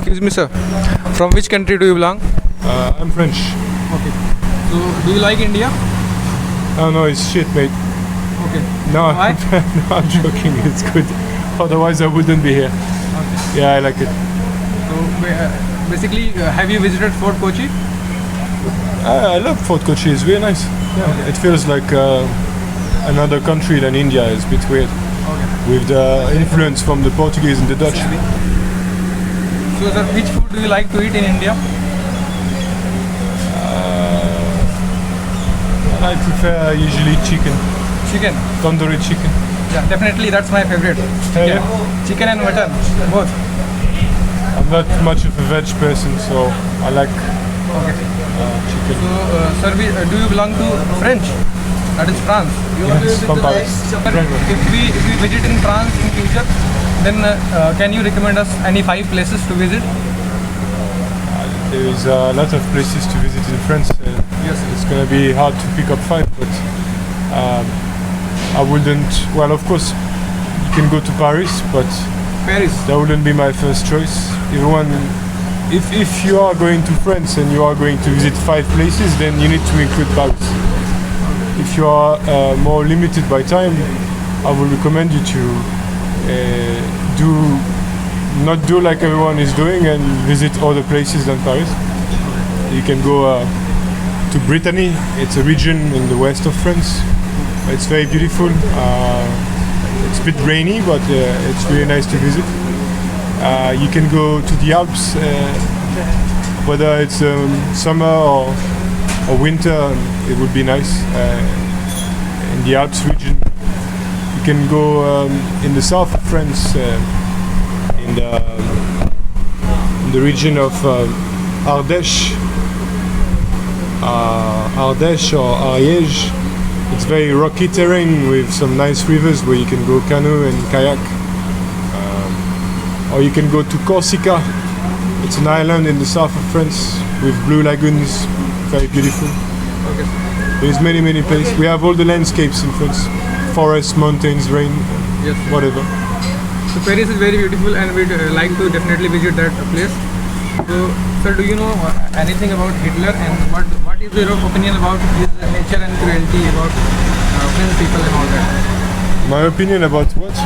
Excuse me, sir. From which country do you belong? I'm French. Okay. So, do you like India? Oh no, it's shit, mate. Okay. No, Why? no, I'm joking. It's good. Otherwise, I wouldn't be here. Okay. Yeah, I like it. So, basically, have you visited Fort Kochi? I love Fort Kochi. It's very nice. Yeah. It feels like another country than India. It's a bit weird. Okay. With the influence from the Portuguese and the Dutch. So, sir, which food do you like to eat in India? I prefer usually chicken, Chicken. tandoori chicken. Yeah, definitely that's my favorite. Chicken. Chicken and mutton, both. I'm not much of a veg person, so I like Okay. chicken. So, sir, do you belong to French? That is France. Yes, from Paris. Sir, if we visit in France in future, then can you recommend us any 5 places to visit? There is a lot of places to visit in France. Yes. It's gonna be hard to pick up 5, but I wouldn't. Well, of course, you can go to Paris, but Paris. that wouldn't be my first choice. If you are going to France and you are going to visit 5 places, then you need to include Paris. If you are more limited by time, I would recommend you to not do like everyone is doing and visit other places than Paris. You can go to Brittany. It's a region in the west of France. It's very beautiful. It's a bit rainy, but it's really nice to visit. You can go to the Alps, whether it's summer or winter. It would be nice in the Alps region. You can go in the south of France, in the region of Ardèche, Ardèche or Ariège. It's very rocky terrain with some nice rivers where you can go canoe and kayak. Or you can go to Corsica. It's an island in the south of France with blue lagoons, very beautiful. Okay. There's many places. We have all the landscapes in France: forests, mountains, rain, Yes. whatever. So Paris is very beautiful, and we'd like to definitely visit that place. So, sir, do you know anything about Hitler, and what is your opinion about his nature and cruelty about French people and all that? My opinion about what?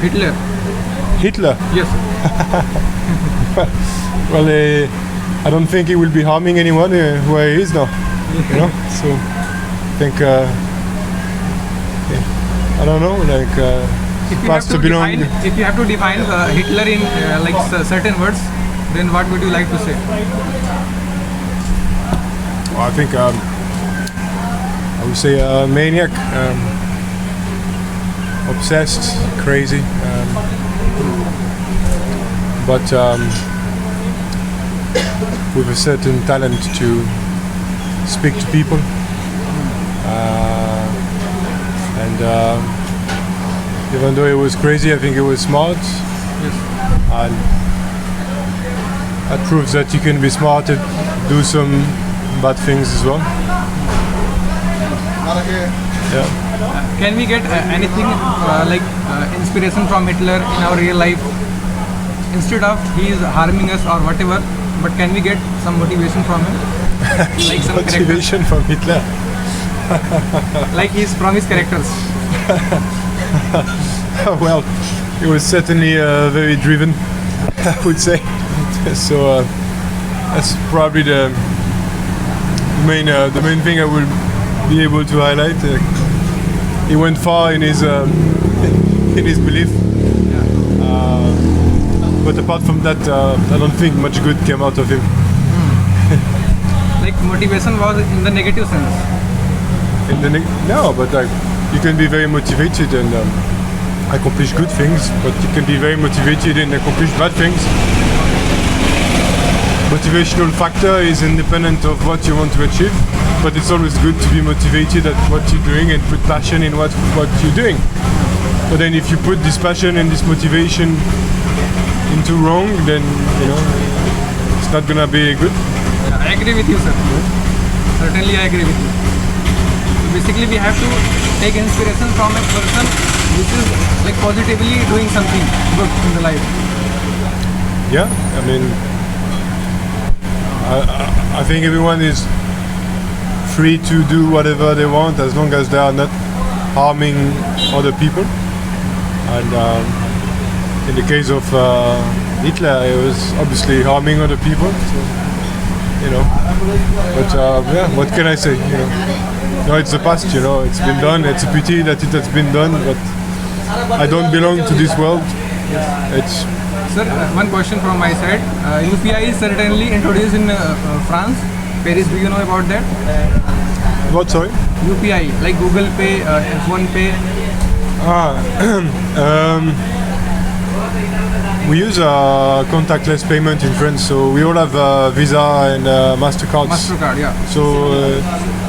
Hitler. Hitler. Yes. Well, I don't think he will be harming anyone where he is now. You know, so I think I don't know, like If you, have past to belong. define, if you have to define Hitler in certain words, then what would you like to say? Well, I think I would say maniac, obsessed, crazy, but with a certain talent to speak to people, and even though he was crazy, I think he was smart, Yes. and that proves that you can be smart and do some bad things as well. Yeah. Can we get anything inspiration from Hitler in our real life? Instead of he is harming us or whatever, but can we get some motivation from him? Like some characters, Motivation from Hitler. like from his characters. Well, he was certainly very driven, I would say. So that's probably the main thing I will be able to highlight. He went far in his belief. But apart from that, I don't think much good came out of him. Like motivation was in the negative sense. No, but you can be very motivated and accomplish good things, but you can be very motivated and accomplish bad things. Motivational factor is independent of what you want to achieve, but it's always good to be motivated at what you're doing and put passion in what you're doing. But then if you put this passion and this motivation into wrong, then it's not gonna be good. I agree with you, sir. Certainly, I agree with you. So basically, we have to take inspiration from a person which is like positively doing something good in the life. Yeah, I mean, I think everyone is free to do whatever they want as long as they are not harming other people. And in the case of Hitler, he was obviously harming other people. So, you know, but yeah, what can I say? You know, no, it's the past. You know, it's been done. It's a pity that it has been done, but I don't belong to this world. It's Sir, one question from my side. UPI is certainly introduced in France, Paris. Do you know about that? what? Sorry. UPI, like Google Pay, Phone Pay. We use contactless payment in France, so we all have Visa and Mastercards. Mastercard, yeah. So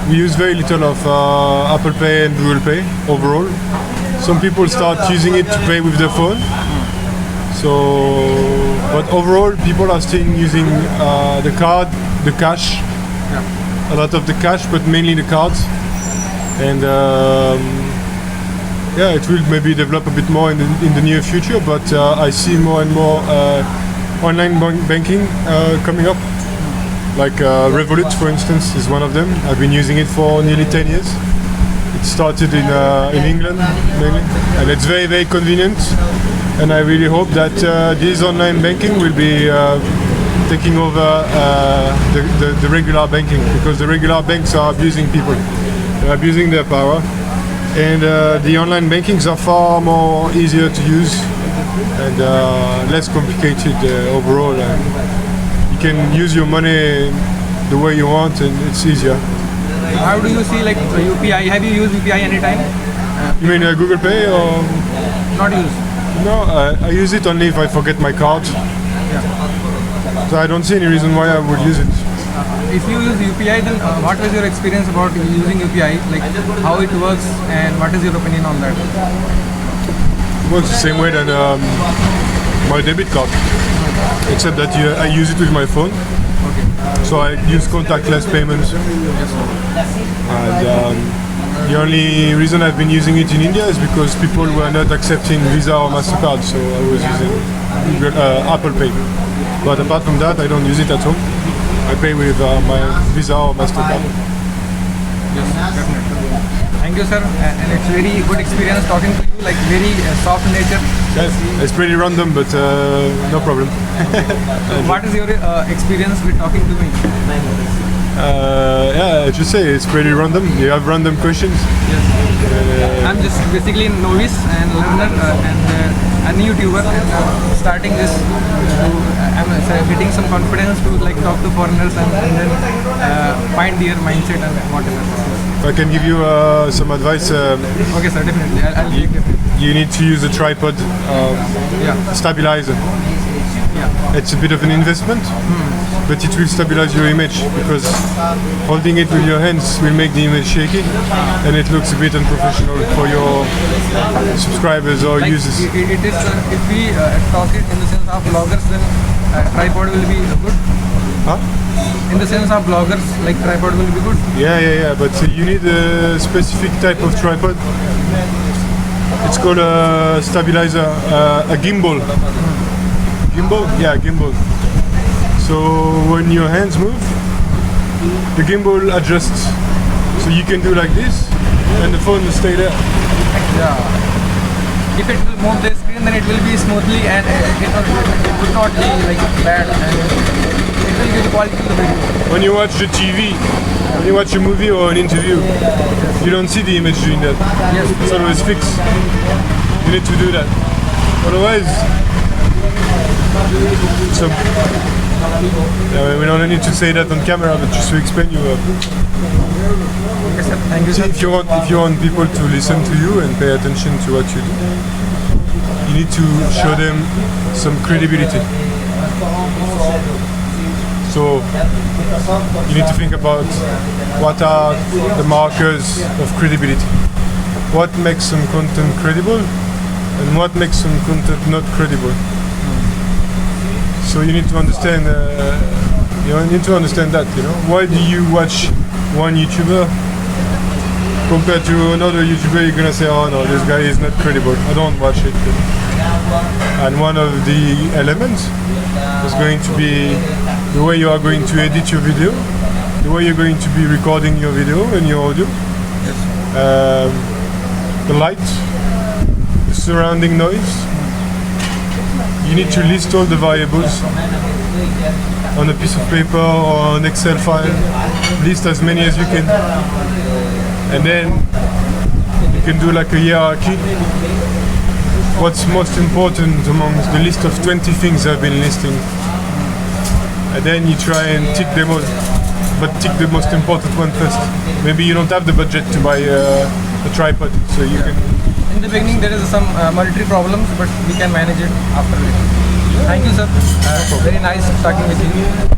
we use very little of Apple Pay and Google Pay overall. Some people start using it to pay with their phone. So, but overall, people are still using the card, the cash, a lot of the cash, but mainly the cards. And yeah, it will maybe develop a bit more in the near future. But I see more and more online banking coming up. Like Revolut, for instance, is one of them. I've been using it for nearly 10 years. It started in England mainly, and it's very, very convenient. And I really hope that this online banking will be taking over the regular banking, because the regular banks are abusing people. They're abusing their power. And the online bankings are far more easier to use and less complicated overall. And you can use your money the way you want, and it's easier. How do you see like UPI? Have you used UPI anytime? You mean Google Pay or? Not used. No, I use it only if I forget my card. So I don't see any reason why I would use it. If you use UPI, then what was your experience about using UPI? Like how it works, and what is your opinion on that? It works the same way than my debit card, except that I use it with my phone. Okay. So I use contactless payments. And the only reason I've been using it in India is because people were not accepting Visa or Mastercard, so I was using Apple Pay. But apart from that, I don't use it at home. I pay with my Visa or Mastercard. Yes, definitely. Thank you, sir. And it's very good experience talking to you. Like very soft nature. Yes, it's pretty random, but no problem. What is your experience with talking to me? Yeah, I should say it's pretty random. You have random questions. Yes. I'm just basically novice and learner and a new YouTuber, and starting this. I'm getting some confidence to like talk to foreigners and then find their mindset and whatever. If I can give you some advice, Okay, sir. Definitely. I'll take it. you need to use a tripod Yeah. stabilizer. Yeah. It's a bit of an investment, but it will stabilize your image, because holding it with your hands will make the image shaky, and it looks a bit unprofessional for your subscribers or Like users. it is if we talk it in the sense of bloggers, then tripod will be good. Huh? In the sense of bloggers, like tripod will be good. Yeah, but you need a specific type of tripod. It's called a stabilizer, a gimbal. Gimbal? Yeah, gimbal. So when your hands move, the gimbal adjusts. So you can do like this, and the phone will stay there. Yeah. If it will move the screen, then it will be smoothly, and it would not be like bad, and it will give quality to the video. When you watch the TV, when you watch a movie or an interview, you don't see the image doing that. Yes. It's always fixed. You need to do that. Otherwise, so we don't need to say that on camera, but just to explain you. Okay, sir. Thank you, See, sir. if you want people to listen to you and pay attention to what you do, you need to show them some credibility. So you need to think about what are the markers of credibility. What makes some content credible, and what makes some content not credible. So you need to understand. That. Why do you watch one YouTuber compared to another YouTuber? You're gonna say, "Oh no, this guy is not credible. I don't watch it." And one of the elements is going to be the way you are going to edit your video, the way you're going to be recording your video and your audio, the light, the surrounding noise. You need to list all the variables on a piece of paper or an Excel file. List as many as you can, and then you can do like a hierarchy. What's most important amongst the list of 20 things I've been listing, and then you try and tick them all, but tick the most important one first. Maybe you don't have the budget to buy a tripod, so you can. In the beginning, there is some monetary problems, but we can manage it after. Thank you, sir. Very nice talking with you.